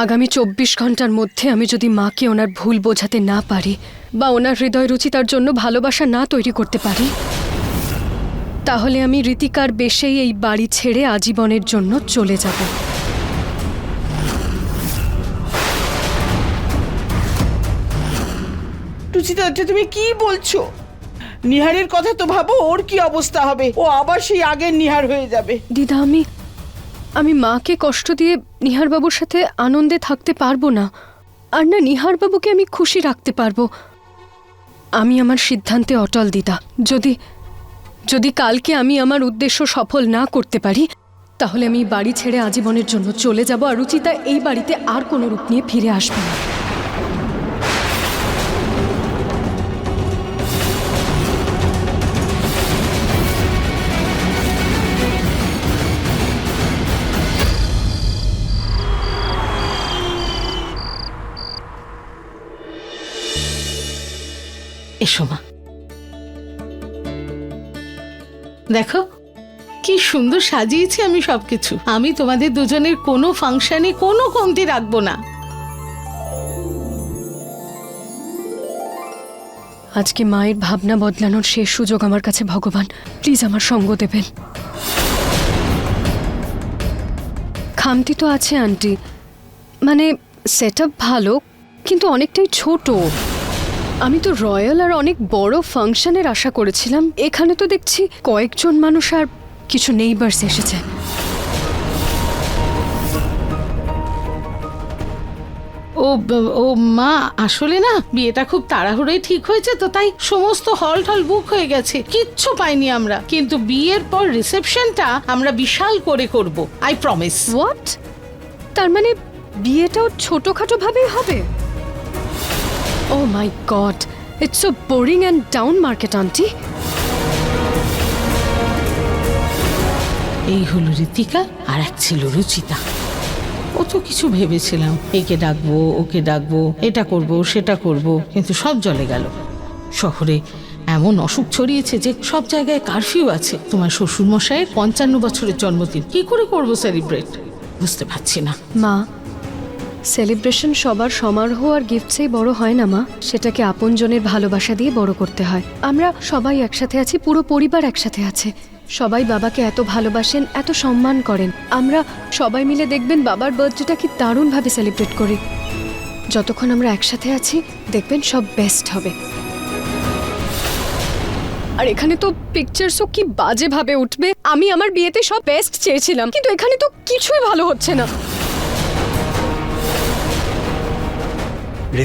আগামী 24 ঘন্টার মধ্যে আমি যদি মাকে ওনার ভুল বোঝাতে না পারি বা ওনার হৃদয় রুচিতার জন্য ভালোবাসা না তৈরি করতে পারি, তাহলে আমি ঋতিকার বেশেই এই বাড়ি ছেড়ে আজীবনের জন্য চলে যাব। রুচিতা, তুমি কি বলছো? নিহারের কথা তো ভাবো, ওর কি অবস্থা হবে? ও আবার সেই আগের নিহার হয়ে যাবে। দিদা, আমি মাকে কষ্ট দিয়ে নিহারবাবুর সাথে আনন্দে থাকতে পারবো না, আর না নিহারবাবুকে আমি খুশি রাখতে পারবো। আমি আমার সিদ্ধান্তে অটল দিদা। যদি কালকে আমি আমার উদ্দেশ্য সফল না করতে পারি, তাহলে আমি বাড়ি ছেড়ে আজীবনের জন্য চলে যাব, আর রুচিতা এই বাড়িতে আর কোনো রূপ নিয়ে ফিরে আসবে না। এসো মা, দেখো কি সুন্দর সাজিয়েছি আমি সবকিছু। আমি তোমাদের দুজনের কোনো ফাংশনে কোনো কমতি রাখবো না। আজকে মায়ের ভাবনা বদলানোর শেষ সুযোগ আমার কাছে। ভগবান, প্লিজ আমার সঙ্গ দেবেন। খামতি তো আছে আন্টি, মানে সেট আপ ভালো, কিন্তু অনেকটাই ছোট। আমি তো রয়্যাল আর অনেক বড় ফাংশনের আশা করেছিলাম। এখানে তো দেখছি কয়েকজন মানুষ আর কিছু নেইবার্স এসেছে। ও মা, আসলে না বিয়েটা খুব তাড়াহুড়োই ঠিক হয়েছে, তো তাই সমস্ত হল টল বুক হয়ে গেছে, কিচ্ছু পাইনি আমরা। কিন্তু বিয়ের পর রিসেপশনটা আমরা বিশাল করে করব, আই প্রমিস। হোয়াট? তার মানে বিয়েটাও ছোটখাটো ভাবেই হবে? Oh my God, it's so boring and down market, auntie. এই হলো ঋতিকা, আর এক ছিল রুচিতা। ও তো কিছু ভেবেছিলাম, একে ডাকবো ওকে ডাকবো, এটা করব সেটা করব, কিন্তু সব জলে গেল। শহরে এমন অসুখ ছড়িয়েছে যে সব জায়গায় কারফিউ আছে। তোমার শ্বশুর মশাইয়ের 55 বছরের জন্মদিন কি করে করব সেলিব্রেট, বুঝতে পারছি না। মা, সেলিব্রেশন সবার সমারোহ আর গিফটসেই বড় হয় না মা, সেটাকে আপনজনের ভালোবাসা দিয়ে বড় করতে হয়। আমরা সবাই একসাথে আছি, পুরো পরিবার একসাথে আছে। সবাই বাবাকে এত ভালোবাসেন, এত সম্মান করেন। আমরা সবাই মিলে দেখবেন বাবার বার্থডেটা কি দারুণভাবে সেলিব্রেট করি। যতক্ষণ আমরা একসাথে আছি দেখবেন সব বেস্ট হবে। আর এখানে তো পিকচারসও কি বাজেভাবে উঠবে। আমি আমার বিয়েতে সব বেস্ট চেয়েছিলাম, কিন্তু এখানে তো কিছুই ভালো হচ্ছে না।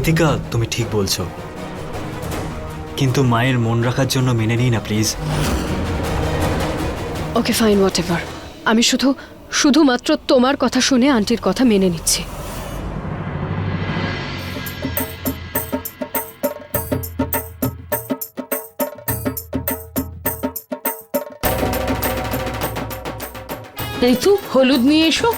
ঋতিকা, তুমি ঠিক বলছো, কিন্তু মায়ের মন রাখার জন্য মেনে নিই না please. Okay fine, what ever. আমি শুধুমাত্র তোমার কথা শুনে আন্টির কথা মেনে নিচ্ছি। ঋতু, হলুদ নিয়ে এসো।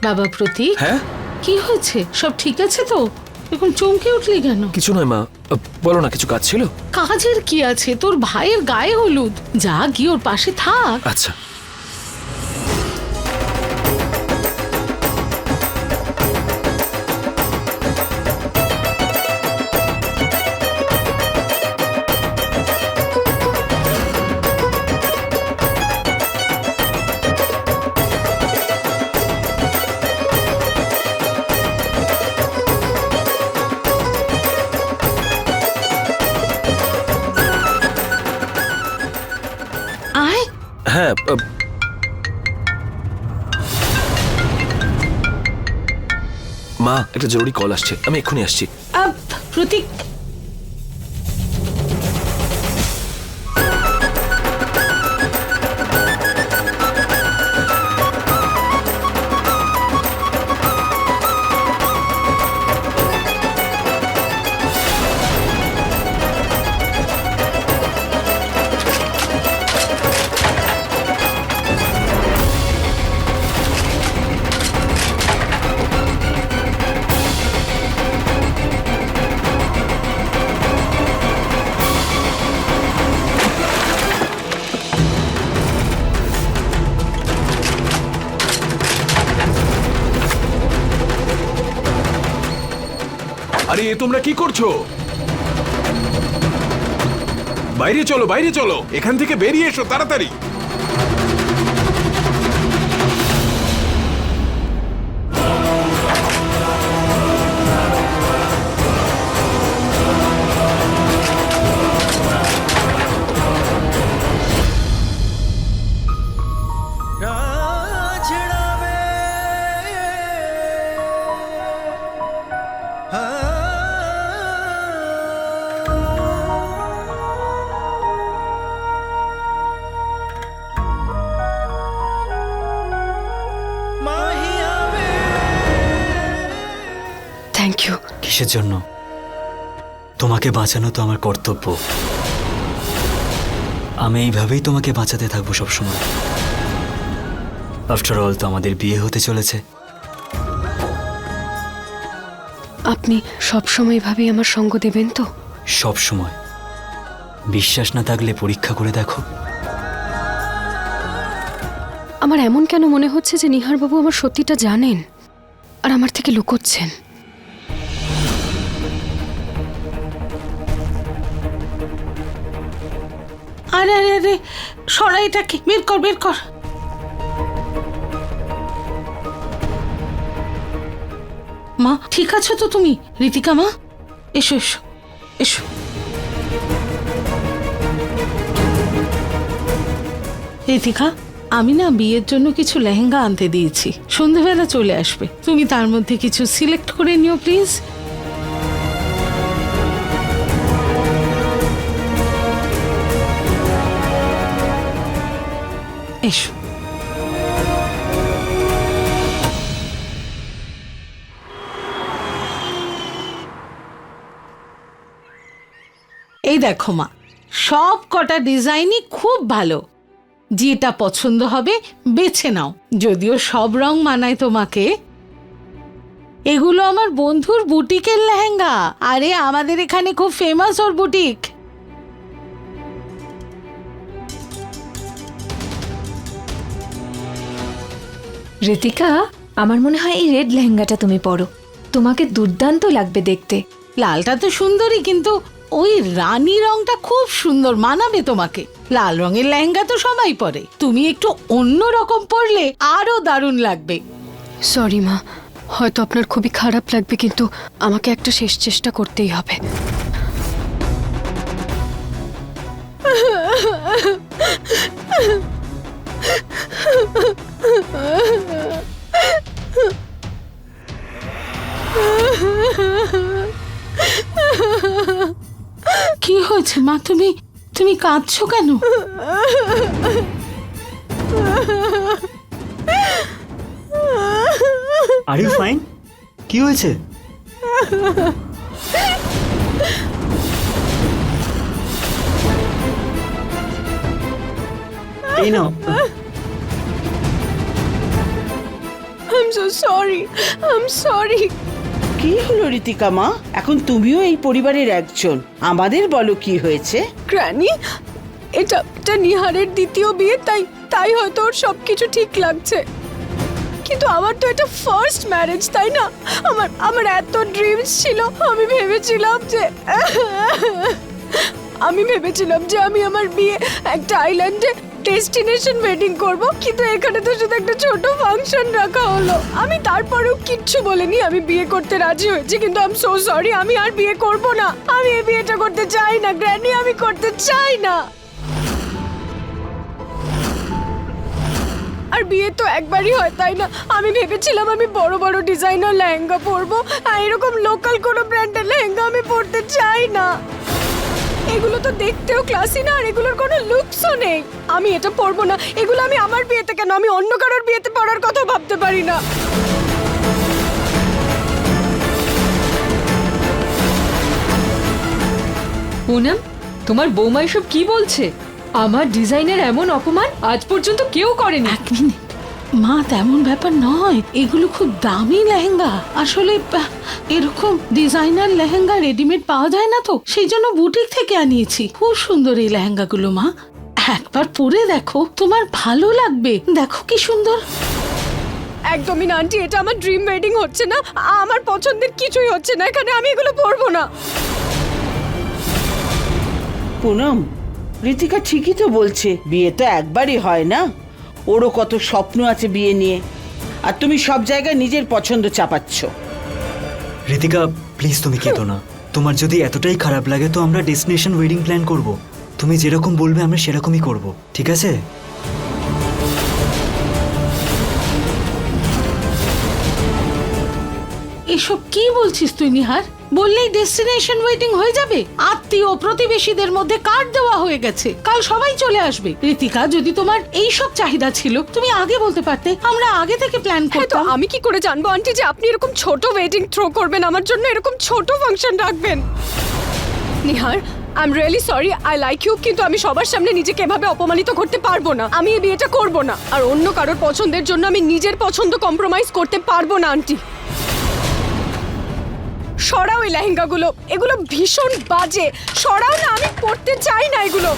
বাবা প্রতীক, হ্যাঁ কি হয়েছে? সব ঠিক আছে তো? এখন চমকে উঠলি কেন? কিছু নয় মা, বলো না, কিছু কাজ ছিল? কাজের কি আছে, তোর ভাইয়ের গায়ে হলুদ, যা গিয়ে ওর পাশে থাক। আচ্ছা হ্যাঁ মা, একটা জরুরি কল আসছে, আমি এক্ষুনি আসছি। প্রতীক, আরে এ তোমরা কি করছো? বাইরে চলো, বাইরে চলো, এখান থেকে বেরিয়ে এসো তাড়াতাড়ি। Thank you. কিসের জন্য? তোমাকে বাঁচানো তো আমার কর্তব্য। আমি এইভাবেই তোমাকে বাঁচাতে থাকবো সবসময়। আফটার অল তো আমাদের বিয়ে হতে চলেছে। আপনি সবসময় এভাবেই আমার সঙ্গ দেবেন তো? সব সময়। বিশ্বাস না থাকলে পরীক্ষা করে দেখো। আমার এমন কেন মনে হচ্ছে যে নিহারবাবু আমার সত্যিটা জানেন আর আমার থেকে লুকোচ্ছেন? আরে আরে আরে, সরা এটাকে, বের কর বের কর। মা ঠিক আছো তো তুমি? ঋতিকা মা, এসো এসো এসো। ঋতিকা, আমি না বিয়ের জন্য কিছু লেহেঙ্গা আনতে দিয়েছি, সন্ধ্যেবেলা চলে আসবে। তুমি তার মধ্যে কিছু সিলেক্ট করে নিও প্লিজ। এসো। এই দেখো মা, সব কটা ডিজাইনই খুব ভালো, যেটা পছন্দ হবে বেছে নাও। যদিও সব রং মানায় তোমাকে। এগুলো আমার বন্ধুর বুটিকের লেহেঙ্গা। আরে আমাদের এখানে খুব ফেমাস ওর বুটিক। ঋতিকা, আমার মনে হয় এই রেড লেহেঙ্গাটা তুমি পরো, তোমাকে দুর্দান্ত লাগবে দেখতে। লালটা তো সুন্দরী, কিন্তু ওই রানী রংটা খুব সুন্দর, মানাবে তোমাকে। লাল রঙের লেহেঙ্গা তো সবাই পরে, তুমি একটু অন্য রকম পরলে আরো দারুণ লাগবে। সরি মা, হয়তো আপনার খুবই খারাপ লাগবে, কিন্তু আমাকে একটা শেষ চেষ্টা করতেই হবে। কি হয়েছে মা, তুমি তুমি কাঁদছো কেন? Are you fine? কি হয়েছে? এই নাও। I'm so sorry. I'm sorry. কি হলো ঋতিকা মা? এখন তুমিও এই পরিবারের একজন, আমাদের বলো কি হয়েছে? গ্র্যানি, এটা নিহারের দ্বিতীয় বিয়ে, তাই হয়তো ওর সবকিছু ঠিক লাগছে। কিন্তু আমার তো এটা ফার্স্ট ম্যারেজ, তাই না? আমার এত ড্রিমস ছিল। আমি ভেবেছিলাম যে আমি আমার বিয়ে একটা আইল্যান্ডে ডেস্টিনেশন ওয়েডিং করব, কিন্তু এখানে তো শুধু একটা ছোট ফাংশন রাখা হলো। আমি তারপরেও কিচ্ছু বলিনি, আমি বিয়ে করতে রাজি হয়েছি, কিন্তু আই এম সো সরি, আমি আর বিয়ে করব না। আমি এই বিয়েটা করতে চাই না গ্র্যানি, আমি করতে চাই না। বিয়ে তো একবারই হয় তাই না? আমি ভেবেছিলাম আমি বড় বড় ডিজাইনার লেহেঙ্গা পরবো, আর এরকম লোকাল কোনো ব্র্যান্ডের লেহেঙ্গা আমি পরতে চাই না। এগুলো তো দেখতেও ক্লাসি না, আর এগুলোর কোনো লুকসও নেই। আমি এটা পরবো না। এগুলো আমি আমার বিয়েতে কেন, আমি অন্য কারোর বিয়েতে পরার কথা ভাবতে পারি না। পুনম, তোমার বৌমা এসব কি বলছে? আমার ডিজাইনের এমন অপমান আজ পর্যন্ত কেউ করেনি। এক মিনিট মা, তেমন ব্যাপার নয়, এগুলো খুব দামি লেহেঙ্গা। আসলে এরকম ডিজাইনার লেহেঙ্গা রেডিমেড পাওয়া যায় না তো, সেই জন্য বুটিক থেকে আনিয়েছি। খুব সুন্দর এই লেহেঙ্গাগুলো মা, একবার পরে দেখো, তোমার ভালো লাগবে। দেখো কি সুন্দর। একদমই না আন্টি, এটা আমার ড্রিম ওয়েডিং হচ্ছে না, আমার পছন্দের কিছুই হচ্ছে না এখানে। আমি এগুলো পরবো না। পুনম, ঋতিকা ঠিকই তো বলছে, বিয়ে তো একবারই হয় না। ওরও কত স্বপ্ন আছে বিয়ে নিয়ে, আর তুমি সব জায়গায় নিজের পছন্দ চাপাচ্ছ। ঋতিকা প্লিজ তুমি কেঁদো না। তোমার যদি এতটাই খারাপ লাগে তো আমরা ডেস্টিনেশন ওয়েডিং প্ল্যান করব। তুমি যেরকম বলবে আমরা সেরকমই করব, ঠিক আছে? এসব কি বলছিস তুই নিহার? বললেই ডেস্টিনেশন ওয়েডিং হয়ে যাবে? আত্মীয় প্রতিবেশীদের মধ্যে কার্ড দেওয়া হয়ে গেছে, কাল সবাই চলে আসবে। ঋতিকা, যদি তোমার এই সব চাহিদা ছিল তুমি আগে বলতে পারতে, আমরা আগে থেকে প্ল্যান হ্যাঁ, তো করতাম। আমি কি করে জানবো আন্টি যে আপনি এরকম ছোট ওয়েডিং থ্রো করবেন, আমার জন্য এরকম ছোট ফাংশন রাখবেন? Nihar, I am really sorry, I like you, কিন্তু আমি সবার সামনে নিজেকে এভাবে অপমানিত করতে পারবো না। আমি এই বিয়েটা করব না, আর অন্য কারোর পছন্দের জন্য আমি নিজের পছন্দ কম্প্রোমাইজ করতে পারবো না আন্টি। সরাও এই লেহেঙ্গাগুলো, এগুলো ভীষণ বাজে। সরাও না, আমি পরতে চাই না এগুলো।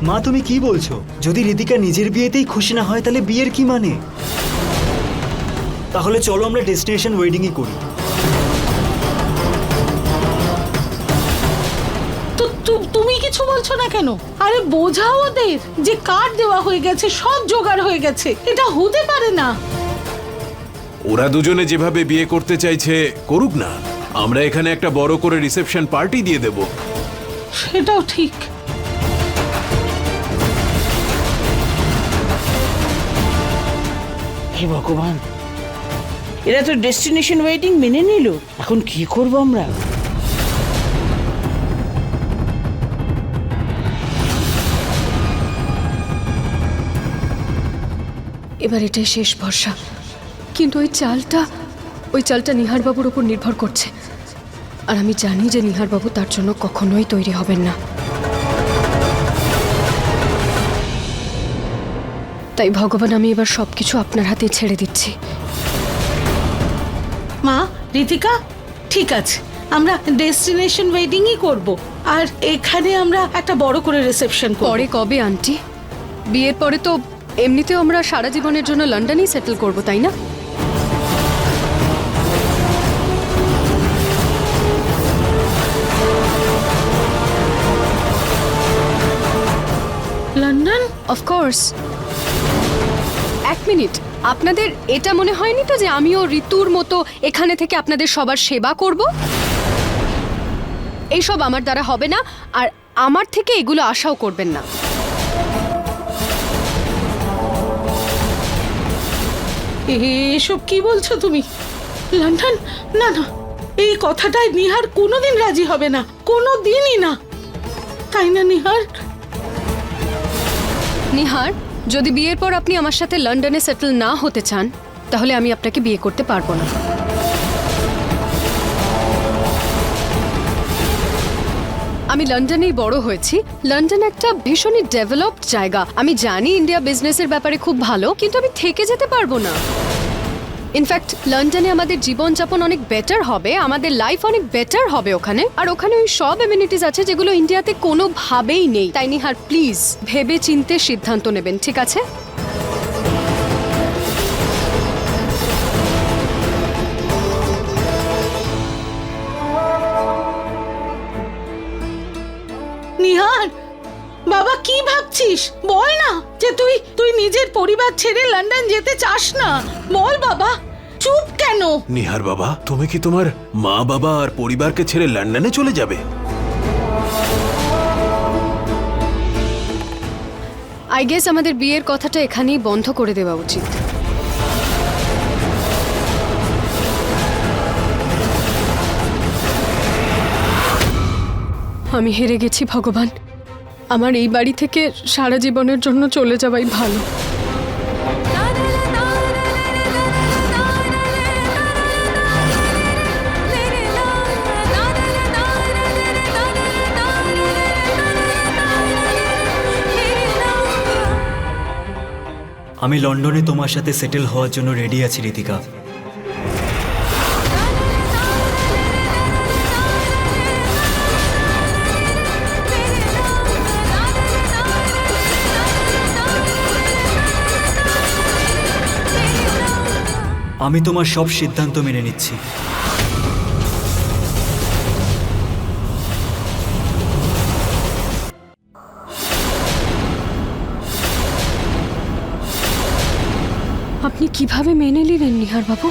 মা তুমি কি বলছো? যদি ঋতিকা নিজের বিয়েতেই খুশি না হয় তাহলে বিয়ের কি মানে? তাহলে চলো আমরা ডেস্টিনেশন ওয়েডিংই করি। তুমি কিছু বলছো না কেন? আরে বোঝাও ওদের যে কার্ড দেওয়া হয়ে গেছে, সব জোগাড় হয়ে গেছে, এটা হতে পারে না। ওরা দুজনে যেভাবে বিয়ে করতে চাইছে করুক না, আমরা এখানে একটা বড় করে রিসেপশন পার্টি দিয়ে দেব। সেটাও ঠিক। হে ভগবান, এরা তো ডেস্টিনেশন ওয়েডিং মেনে নিল, এখন কি করব আমরা? এবার এটাই শেষ ভরসা। কিন্তু ওই চালটা নিহারবাবুর উপর নির্ভর করছে, আর আমি জানি যে নিহারবাবু তার জন্য কখনোই তৈরি হবেন না। তাই ভগবান, আমি এবার সবকিছু আপনার হাতে ছেড়ে দিচ্ছি। মা, ঋতিকা, ঠিক আছে, আমরা ডেস্টিনেশন ওয়েডিংই করব, আর এখানে আমরা একটা বড় করে রিসেপশন করব। পরে কবে আন্টি? বিয়ের পরে তো এমনিতেও আমরা সারা জীবনের জন্য লন্ডনেই সেটেল করব, তাই না? লন্ডন? অফকোর্স। এক মিনিট, আপনাদের এটা মনে হয়নি তো যে আমিও ঋতুর মতো এখানে থেকে আপনাদের সবার সেবা করব? এইসব আমার দ্বারা হবে না, আর আমার থেকে এগুলো আশাও করবেন না। এসব কি বলছো তুমি? লন্ডন? না না, এই কথাটায় নিহার কোনোদিন রাজি হবে না, কোনোদিনই না, তাই না নিহার? নিহার, যদি বিয়ের পর আপনি আমার সাথে লন্ডনে সেটেল না হতে চান তাহলে আমি আপনাকে বিয়ে করতে পারবো না। আমি লন্ডনেই বড় হয়েছি। লন্ডন একটা ভীষণই ডেভেলপড জায়গা। আমি জানি ইন্ডিয়া বিজনেসের ব্যাপারে খুব ভালো, কিন্তু আমি থেকে যেতে পারবো না। ইনফ্যাক্ট লন্ডনে আমাদের জীবনযাপন অনেক বেটার হবে, আমাদের লাইফ অনেক বেটার হবে ওখানে, আর ওখানে ওই সব এমিনিটিস আছে যেগুলো ইন্ডিয়াতে কোনোভাবেই নেই। তাই নিহার, প্লিজ ভেবে চিন্তে সিদ্ধান্ত নেবেন, ঠিক আছে? নিহার বাবা কি ভাবছিস? বল না যে তুই নিজের পরিবার ছেড়ে লন্ডন যেতে চাস না। বল বাবা, চুপ কেন? নিহার বাবা, তুমি কি তোমার মা বাবা আর পরিবারকে ছেড়ে লন্ডনে চলে যাবে? আই গেস আমাদের বিয়ের কথাটা এখানেই বন্ধ করে দেওয়া উচিত। আমি হেরে গেছি ভগবান। আমার এই বাড়ি থেকে সারা জীবনের জন্য চলে যাওয়াই ভালো। আমি লন্ডনে তোমার সাথে সেটেল হওয়ার জন্য রেডি আছি ঋতিকা। আমি তোমার সব সিদ্ধান্ত মেনে নিচ্ছি। আপনি কিভাবে মেনে নিলেন নিহার বাবু?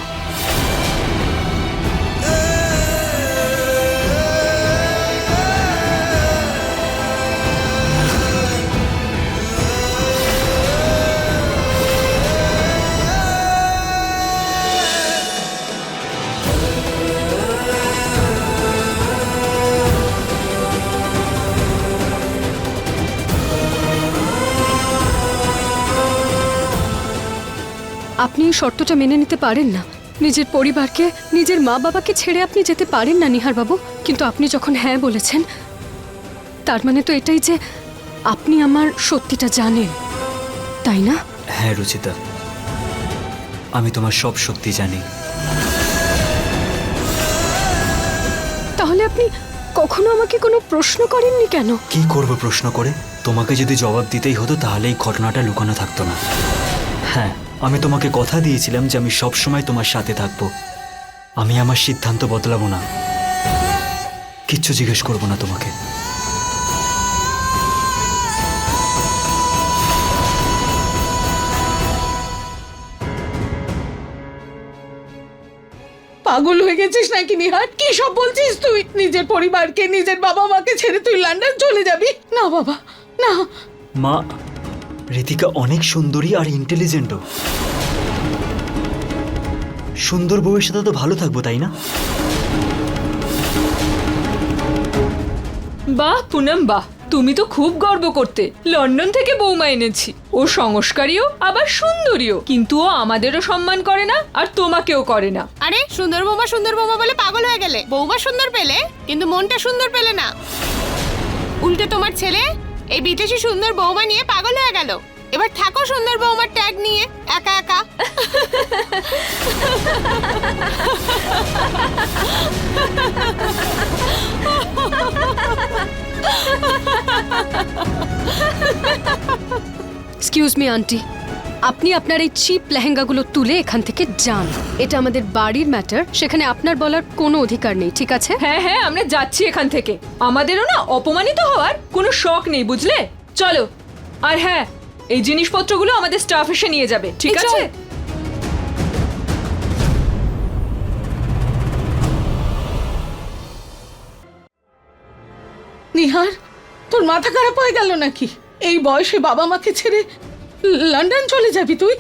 আপনি এই শর্তটা মেনে নিতে পারেন না? নিজের পরিবারকে, নিজের মা বাবাকে ছেড়ে আপনি যেতে পারেন না নিহার বাবু। কিন্তু আপনি যখন হ্যাঁ বলেছেন, তার মানে তো এটাই যে আপনি আমার সত্যিটা জানেন, তাই না? হ্যাঁ রুচিতা, আমি তোমার সব সত্যি জানি। তাহলে আপনি কখনো আমাকে কোনো প্রশ্ন করেননি কেন? কি করব প্রশ্ন করে? তোমাকে যদি জবাব দিতেই হতো তাহলে এই ঘটনাটা লুকানো থাকতো না। হ্যাঁ, আমি তোমাকে কথা দিয়েছিলাম যে আমি সব সময় তোমার সাথে থাকব। আমি আমার সিদ্ধান্ত বদলাবো না, কিচ্ছু জিজ্ঞেস করব না তোমাকে। পাগল হয়ে গেছিস নাকি নিহার? কি সব বলছিস তুই? নিজের পরিবারকে, নিজের বাবা মাকে ছেড়ে তুই লন্ডন চলে যাবি? না বাবা, না। মা, ঋতিকা অনেক সুন্দরী আর ইন্টেলিজেন্টও। সুন্দর বউয়ের সাথে তো ভালো থাকবো, তাই না? বাহ পুনম বাহ, তুমি তো খুব গর্ব করতে। লন্ডন থেকে বৌমা এনেছি, ও সংস্কারীও আবার সুন্দরীও, কিন্তু ও আমাদেরও সম্মান করে না আর তোমাকেও করে না। আরে সুন্দর বৌমা বলে পাগল হয়ে গেলে? বৌমা সুন্দর পেলে কিন্তু মনটা সুন্দর পেলে না। উল্টে তোমার ছেলে এই বিদেশি সুন্দর বৌমা নিয়ে পাগল হয়ে গেল। এবার থাকো সুন্দর বৌমার ট্যাগ নিয়ে একা একা। এক্সকিউজ মি আন্টি, আপনি আপনার এই চিপ লেহেঙ্গাগুলো তুলে এখান থেকে যান। এটা আমাদের বাড়ির ম্যাটার, সেখানে আপনার বলার কোনো অধিকার নেই, ঠিক আছে? হ্যাঁ হ্যাঁ, আমরা যাচ্ছি এখান থেকে। আমাদেরও না অপমানিত হওয়ার কোনো শখ নেই, বুঝলে? চলো। আর হ্যাঁ, এই জিনিসপত্রগুলো আমাদের স্টাফ এসে নিয়ে যাবে, ঠিক এই চল। আছে? নিহার, তোর মাথা খারাপ হয়ে গেল নাকি? এই বয়সে বাবা মাকে ছেড়ে লন্ডন চলে যাবি তুই?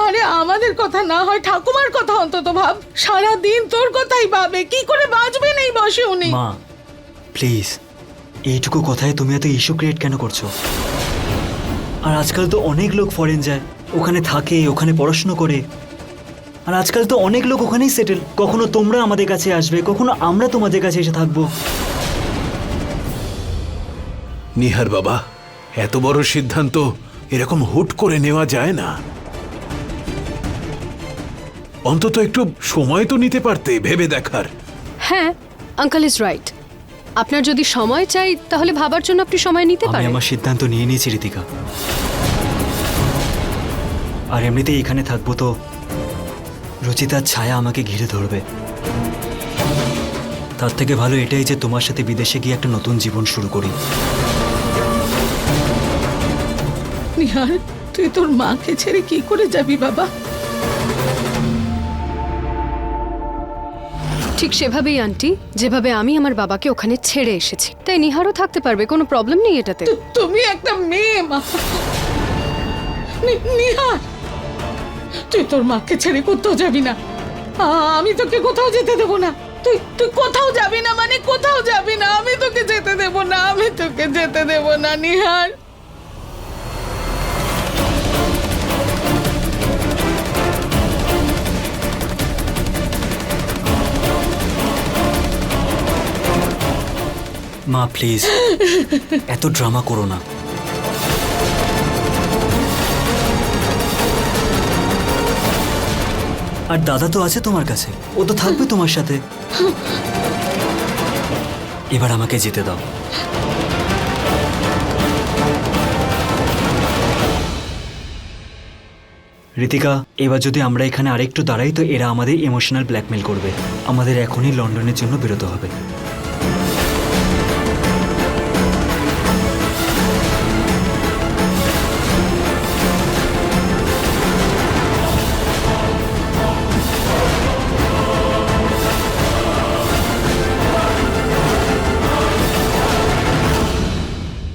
আরে আমাদের কথা না হয় ঠাকুমার কথা অন্তত ভাব। সারা দিন তোর কথাই ভাবে, কি করে বাঁচবেন এই বয়সে উনি? মা প্লিজ, এইটুকু কথায় তুমি এত ইস্যু ক্রিয়েট কেন করছো? আর আজকাল তো অনেক লোক ফরেন যায়, ওখানে থাকে, ওখানে পড়াশুনো করে। আর আজকাল তো অনেক লোক ওখানেই সেটেল। কখনো তোমরা আমাদের কাছে আসবে, কখনো আমরা তোমাদের কাছে এসে থাকবো। নিহার বাবা, এত বড় সিদ্ধান্ত এরকম হুট করে নেওয়া যায় না। অন্তত একটু সময় তো নিতে পারতে ভেবে দেখার। হ্যাঁ, আঙ্কেল ইজ রাইট। আপনার যদি সময় চাই তাহলে ভাবার জন্য আপনি সময় নিতে আমি পারেন। আমার সিদ্ধান্ত নিয়ে নিয়েছি ঋতিকা। আর এমনিতেই এখানে থাকবো তো রুচিতার ছায়া আমাকে ঘিরে ধরবে। তার থেকে ভালো এটাই যে তোমার সাথে বিদেশে গিয়ে একটা নতুন জীবন শুরু করি। নিহার, তুই তোর মাকে ছেড়ে কি করে যাবি বাবা? ঠিক সেভাবেই আন্টি, যেভাবে আমি আমার বাবাকে ওখানে ছেড়ে এসেছি, তাই নিহারও থাকতে পারবে, কোনো প্রবলেম নেই এটাতে। তুমি একটা মেয়ে মা। নিহার, তুই তোর মাকে ছেড়ে কোথাও যাবি না। আমি তোকে কোথাও যেতে দেবো না। তুই তুই কোথাও যাবি না, মানে কোথাও যাবি না। আমি তোকে যেতে দেবো না, আমি তোকে যেতে দেবো না নিহার। মা প্লিজ, এত ড্রামা করো না। আর দাদা তো আছে তোমার কাছে, ও তো থাকবে তোমার সাথে। এবার আমাকে যেতে দাও। ঋতিকা, এবার যদি আমরা এখানে আরেকটু দাঁড়াই তো এরা আমাদের ইমোশনাল ব্ল্যাকমেল করবে। আমাদের এখনই লন্ডনের জন্য বেরোতে হবে।